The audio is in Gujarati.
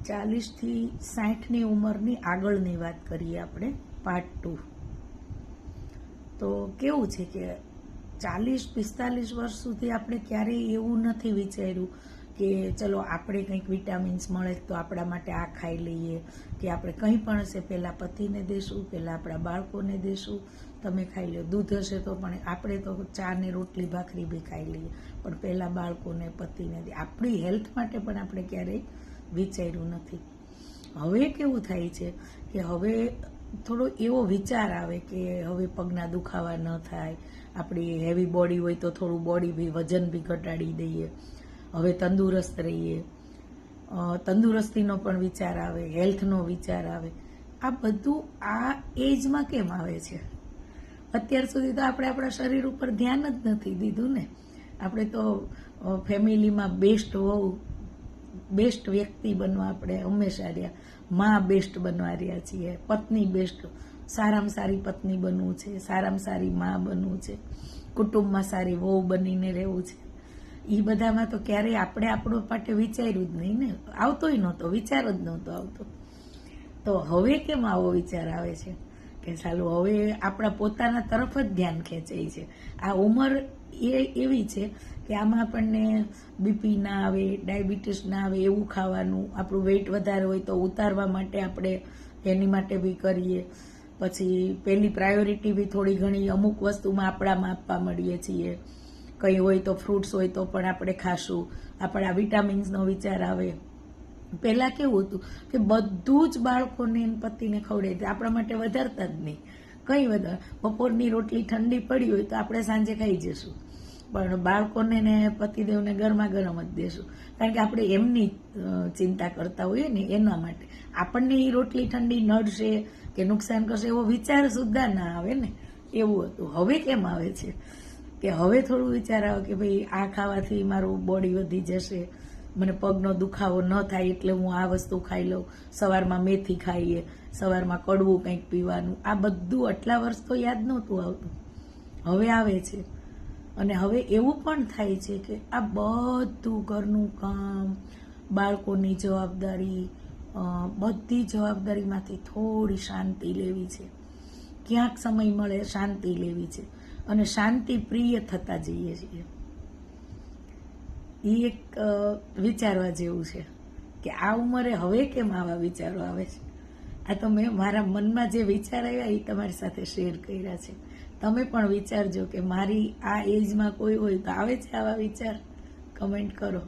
40 થી 60ની ઉંમરની આગળની વાત કરીએ આપણે, પાર્ટ 2. તો કેવું છે કે 40-45 વર્ષ સુધી આપણે ક્યારેય એવું નથી વિચાર્યું કે ચલો આપણે કંઈક વિટામિન્સ મળે તો આપણા માટે આ ખાઈ લઈએ, કે આપણે કંઈ પણ હશે પહેલાં પતિને દેશું, પહેલાં આપણા બાળકોને દેશું, તમે ખાઈ લો. દૂધ હશે તો પણ આપણે તો ચા ને રોટલી ભાખરી બી ખાઈ લઈએ, પણ પહેલાં બાળકોને પતિને દે. આપણી હેલ્થ માટે પણ આપણે ક્યારેય વિચાર્યું નથી. હવે કેવું થાય છે કે હવે થોડો એવો વિચાર આવે કે હવે પગના દુખાવા ન થાય, આપણી હેવી બોડી હોય તો થોડું બોડી બી વજન બી ઘટાડી દઈએ, હવે તંદુરસ્ત રહીએ, તંદુરસ્તીનો પણ વિચાર આવે, હેલ્થનો વિચાર આવે. આ બધું આ એજમાં કેમ આવે છે? અત્યાર સુધી તો આપણે આપણા શરીર ઉપર ધ્યાન જ નથી દીધું ને. આપણે તો ફેમિલીમાં બેસ્ટ વહુ, બેસ્ટ વ્યક્તિ બનવા આપણે હંમેશા રહ્યા, માં બેસ્ટ બનવા રહ્યા છીએ, પત્ની બેસ્ટ, સારામાં સારી પત્ની બનવું છે, સારામાં સારી માં બનવું છે, કુટુંબમાં સારી વહુ બનીને રહેવું છે. એ બધામાં તો ક્યારેય આપણે આપણો માટે વિચાર્યું જ નહીં ને, આવતોય નહોતો, વિચાર જ નહોતો આવતો. તો હવે કેમ આવો વિચાર આવે છે કે ચાલો હવે આપણા પોતાના તરફ જ ધ્યાન ખેંચાય છે? આ ઉંમર એવી છે કે આમાં આપણને બીપી ના આવે, ડાયાબિટીસ ના આવે એવું ખાવાનું, આપણું વેઇટ વધારે હોય તો ઉતારવા માટે આપણે એની માટે બી કરીએ. પછી પહેલી પ્રાયોરિટી બી થોડી ઘણી અમુક વસ્તુમાં આપણામાં આપવા મળીએ છીએ. કંઈ હોય તો ફ્રૂટ્સ હોય તો પણ આપણે ખાશું, આપણા વિટામિન્સનો વિચાર આવે. પહેલાં કેવું હતું કે બધું જ બાળકોને પતિને ખવડાવી, આપણા માટે વધારતા જ નહીં, કંઈ વધારે. બપોરની રોટલી ઠંડી પડી હોય તો આપણે સાંજે ખાઈ જઈશું, પણ બાળકોને ને પતિદેવને ગરમા ગરમ જ દેશું, કારણ કે આપણે એમની ચિંતા કરતા હોઈએ ને એના માટે. આપણને એ રોટલી ઠંડી નડશે કે નુકસાન કરશે એવો વિચાર સુદ્ધા ના આવે ને, એવું હતું. હવે કેમ આવે છે કે હવે થોડું વિચાર આવે કે ભાઈ આ ખાવાથી મારું બોડી વધી જશે, મને પગનો દુખાવો ન થાય એટલે હું આ વસ્તુ ખાઈ લઉં, સવારમાં મેથી ખાઈએ, સવારમાં કડવું કંઈક પીવાનું. આ બધું આટલા વર્ષ તો યાદ નહોતું આવતું, હવે આવે છે. અને હવે એવું પણ થાય છે કે આ બધું ઘરનું કામ, બાળકોની જવાબદારી, બધી જવાબદારીમાંથી થોડી શાંતિ લેવી છે, ક્યાંક સમય મળે શાંતિ લેવી છે, અને શાંતિ પ્રિય થતા જઈએ છીએ. એ એક વિચારવા જેવું છે કે આ ઉંમરે હવે કેમ આવા વિચારો આવે છે. આ તો મેં મારા મનમાં જે વિચાર આવ્યા એ તમારી સાથે શેર કર્યા છે. તમે પણ વિચારજો કે મારી આ એજમાં કોઈ હોય તો આવે છે આવા વિચાર? કમેન્ટ કરો.